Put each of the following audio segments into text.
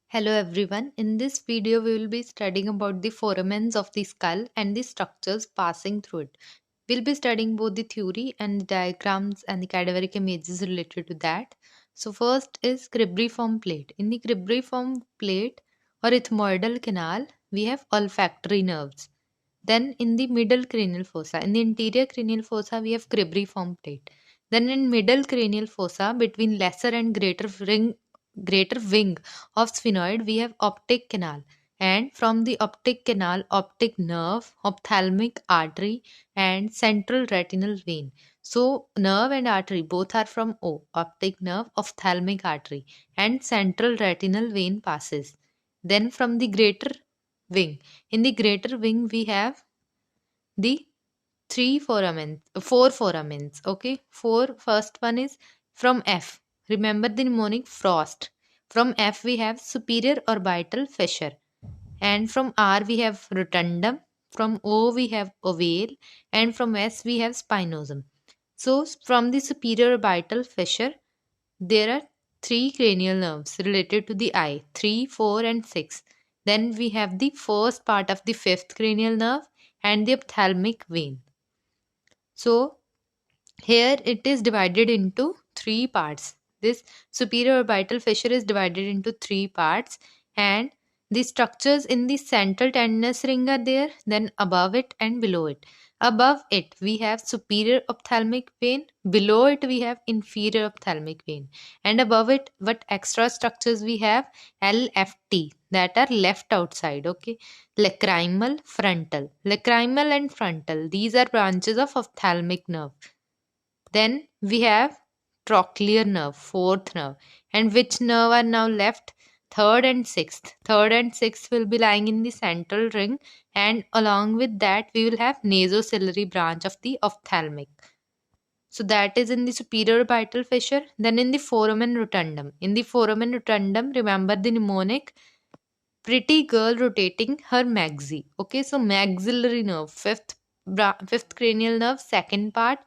Hello everyone. In this video, we will be studying about the foramens of the skull and the structures passing through it. We'll be studying both the theory and the diagrams and the cadaveric images related to that. So first is cribriform plate. In the cribriform plate or ethmoidal canal, we have olfactory nerves. Then in the middle cranial fossa, in the interior cranial fossa, we have cribriform plate. Then in middle cranial fossa, between lesser and greater wing of sphenoid, we have optic canal. And from the optic canal, optic nerve, ophthalmic artery, and central retinal vein. So nerve and artery both are from O, optic nerve, ophthalmic artery, and central retinal vein passes. Then from the greater wing, in the greater wing, we have the four foramens. Okay, first one is from F. Remember the mnemonic frost. From F we have superior orbital fissure, and from R we have rotundum. From O we have ovale, and from S we have spinosum. So from the superior orbital fissure, there are three cranial nerves related to the eye, 3, 4, and 6. Then we have the first part of the fifth cranial nerve and the ophthalmic vein. So here it is divided into three parts. This superior orbital fissure is divided into three parts, and the structures in the central tendinous ring are there, then above it and below it. Above it, we have superior ophthalmic vein, below it, we have inferior ophthalmic vein, and above it, what extra structures we have? LFT, that are left outside, okay? Lacrimal, frontal. Lacrimal and frontal, these are branches of ophthalmic nerve. Then we have trochlear nerve, fourth nerve. And which nerve are now left? Third and sixth. Third and sixth will be lying in the central ring, and along with that, we will have nasociliary branch of the ophthalmic. So that is in the superior orbital fissure. Then in the foramen rotundum. In the foramen rotundum, remember the mnemonic pretty girl rotating her maxi. Okay, so maxillary nerve, fifth cranial nerve, second part,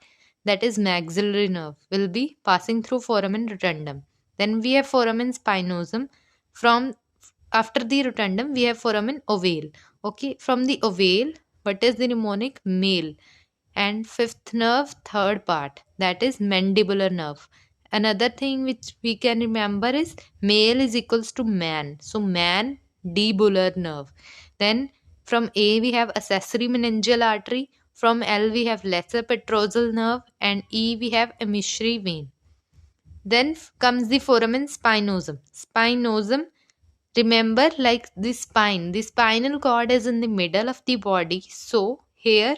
that is maxillary nerve, will be passing through foramen rotundum. Then we have foramen spinosum. From after the rotundum, we have foramen ovale. Okay, from the ovale, what is the mnemonic? Male. And fifth nerve, third part, that is mandibular nerve. Another thing which we can remember is male is equals to man, so man dibular nerve. Then from A we have accessory meningeal artery, from L we have lesser petrosal nerve, and E we have emissary vein. Then comes the foramen spinosum. Spinosum, remember, like the spinal cord is in the middle of the body, so here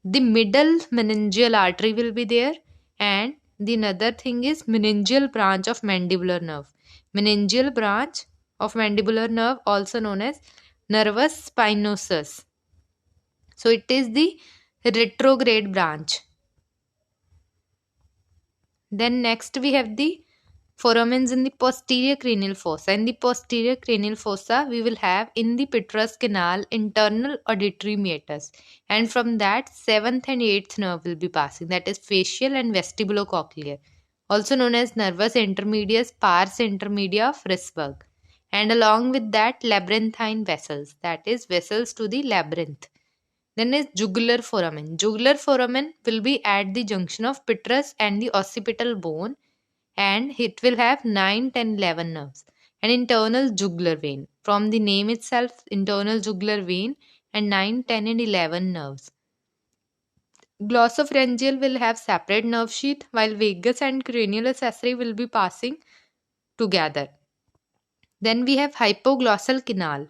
the middle meningeal artery will be there, and the another thing is meningeal branch of mandibular nerve. Meningeal branch of mandibular nerve, also known as nervus spinosus. So it is the retrograde branch. Then next we have the foramens in the posterior cranial fossa. In the posterior cranial fossa, we will have in the petrous canal internal auditory meatus, and from that seventh and eighth nerve will be passing. That is facial and vestibulocochlear, also known as nervus intermedius pars intermedia of Risberg. And along with that, labyrinthine vessels. That is vessels to the labyrinth. Then is jugular foramen. Jugular foramen will be at the junction of petrous and the occipital bone, and it will have 9, 10, 11 nerves. An internal jugular vein. From the name itself, internal jugular vein, and 9, 10, and 11 nerves. Glossopharyngeal will have separate nerve sheath, while vagus and cranial accessory will be passing together. Then we have hypoglossal canal.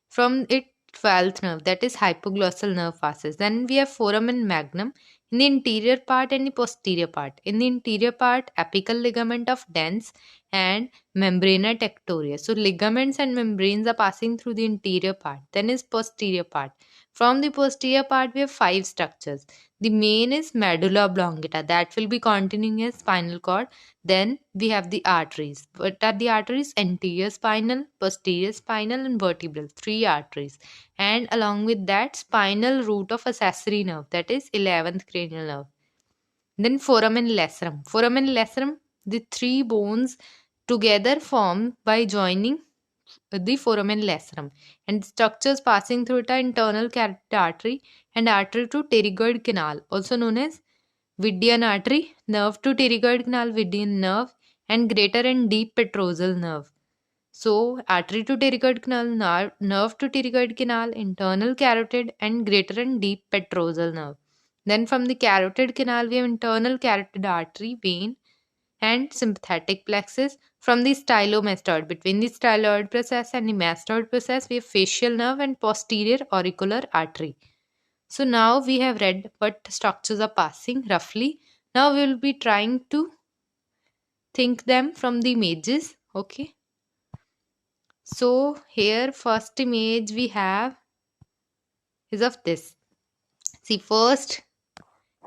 From it, 12th nerve, that is hypoglossal nerve passes. Then we have foramen magnum in the interior part and the posterior part. In the interior part, apical ligament of dens and membrana tectoria. So ligaments and membranes are passing through the interior part. Then is posterior part. From the posterior part, we have five structures. The main is medulla oblongata, that will be continuing as spinal cord. Then we have the arteries. What are the arteries? Anterior spinal, posterior spinal, and vertebral. Three arteries. And along with that, spinal root of accessory nerve, that is 11th cranial nerve. Then foramen lacerum. Foramen lacerum, the three bones together form by joining the foramen lacerum, and structures passing through it are internal carotid artery and artery to pterygoid canal, also known as Vidian artery, nerve to pterygoid canal, Vidian nerve, and greater and deep petrosal nerve. So, artery to pterygoid canal, nerve to pterygoid canal, internal carotid, and greater and deep petrosal nerve. Then, from the carotid canal, we have internal carotid artery, vein, and sympathetic plexus. From the stylomastoid, between the styloid process and the mastoid process, we have facial nerve and posterior auricular artery. So now we have read what structures are passing roughly. Now we will be trying to think them from the images. Okay. So here first image we have is of this. See, first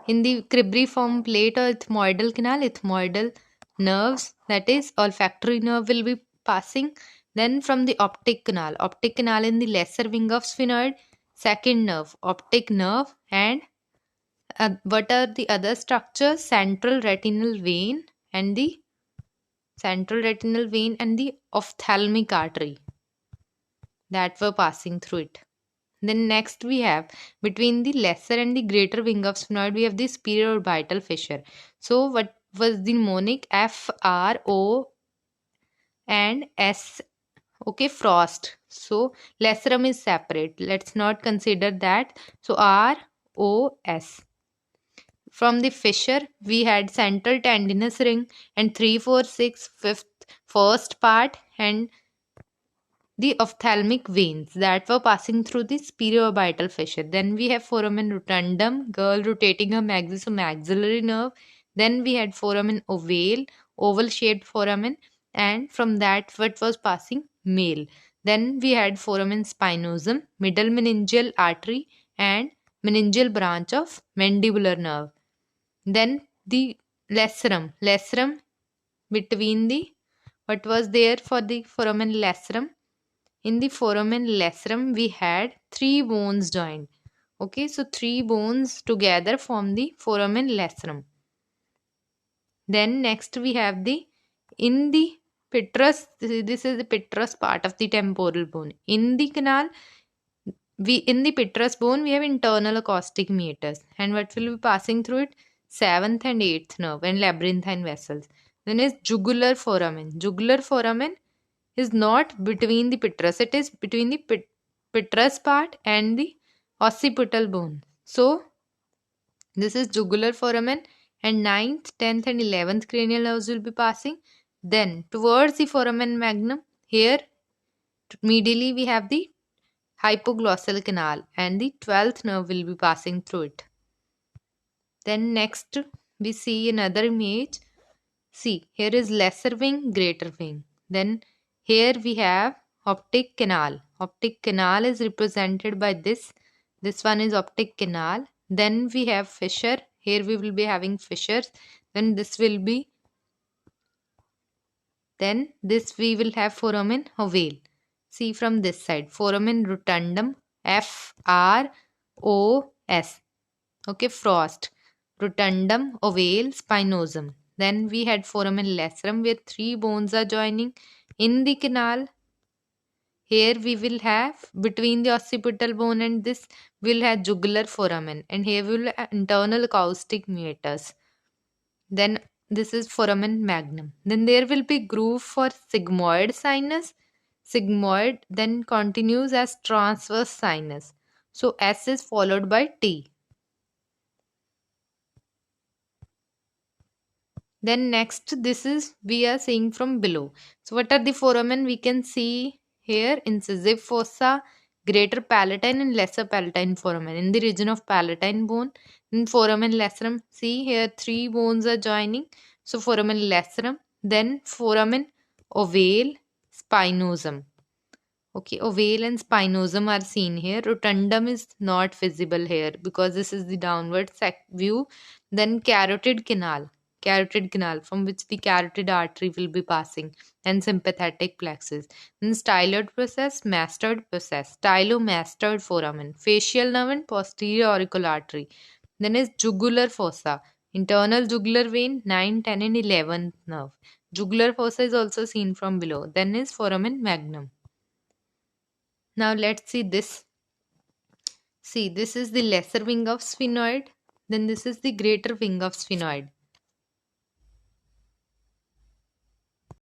in the cribriform plate or ethmoidal canal, ethmoidal nerves, that is olfactory nerve, will be passing. Then from the optic canal in the lesser wing of sphenoid, second nerve, optic nerve, and what are the other structures? And the central retinal vein and the ophthalmic artery that were passing through it. Then next we have between the lesser and the greater wing of sphenoid, we have the superior orbital fissure. So what was the mnemonic? F, R, O, and S. Okay, frost. So lesserum is separate. Let's not consider that. So R, O, S. From the fissure, we had central tendinous ring and 3, 4, 6, fifth, first part, and the ophthalmic veins that were passing through the superorbital fissure. Then we have foramen rotundum, girl rotating her maxillary nerve. Then we had foramen ovale, oval shaped foramen, and from that what was passing? Male. Then we had foramen spinosum, middle meningeal artery, and meningeal branch of mandibular nerve. Then the lacerum between the what was there for the foramen lacerum? In the foramen lacerum, we had three bones joined. Okay, so three bones together form the foramen lacerum. Then next we have in the petrous, this is the petrous part of the temporal bone. In the canal, in the petrous bone, we have internal acoustic meatus. And what will be passing through it? Seventh and eighth nerve and labyrinthine vessels. Then is jugular foramen. Jugular foramen is not between the petrous, it is between the petrous part and the occipital bone. So this is jugular foramen, and 9th, 10th and 11th cranial nerves will be passing. Then towards the foramen magnum, here medially we have the hypoglossal canal and the 12th nerve will be passing through it. Then next we see another image. See, here is lesser wing, greater wing. Then here we have optic canal. Optic canal is represented by this. This one is optic canal. Then we have fissure. Here we will be having fissures. Then this will be. Then this we will have foramen ovale. See from this side. Foramen rotundum. F R O S. Okay, frost. Rotundum, ovale, spinosum. Then we had foramen lacerum where three bones are joining. In the canal, here we will have between the occipital bone and this will have jugular foramen, and here we will have internal acoustic meatus. Then this is foramen magnum. Then there will be groove for sigmoid sinus. Sigmoid then continues as transverse sinus. So S is followed by T. Then next, this is we are seeing from below. So what are the foramen? We can see here incisive fossa, greater palatine and lesser palatine foramen. In the region of palatine bone, in foramen lacerum, see here three bones are joining. So foramen lacerum, then foramen ovale, spinosum. Okay, ovale and spinosum are seen here. Rotundum is not visible here because this is the downward view. Then carotid canal from which the carotid artery will be passing, and sympathetic plexus. Then styloid process, mastoid process, stylomastoid foramen, facial nerve and posterior auricular artery. Then is jugular fossa, internal jugular vein, 9, 10 and 11th nerve. Jugular fossa is also seen from below. Then is foramen magnum. Now let's see this. See, this is the lesser wing of sphenoid, then this is the greater wing of sphenoid.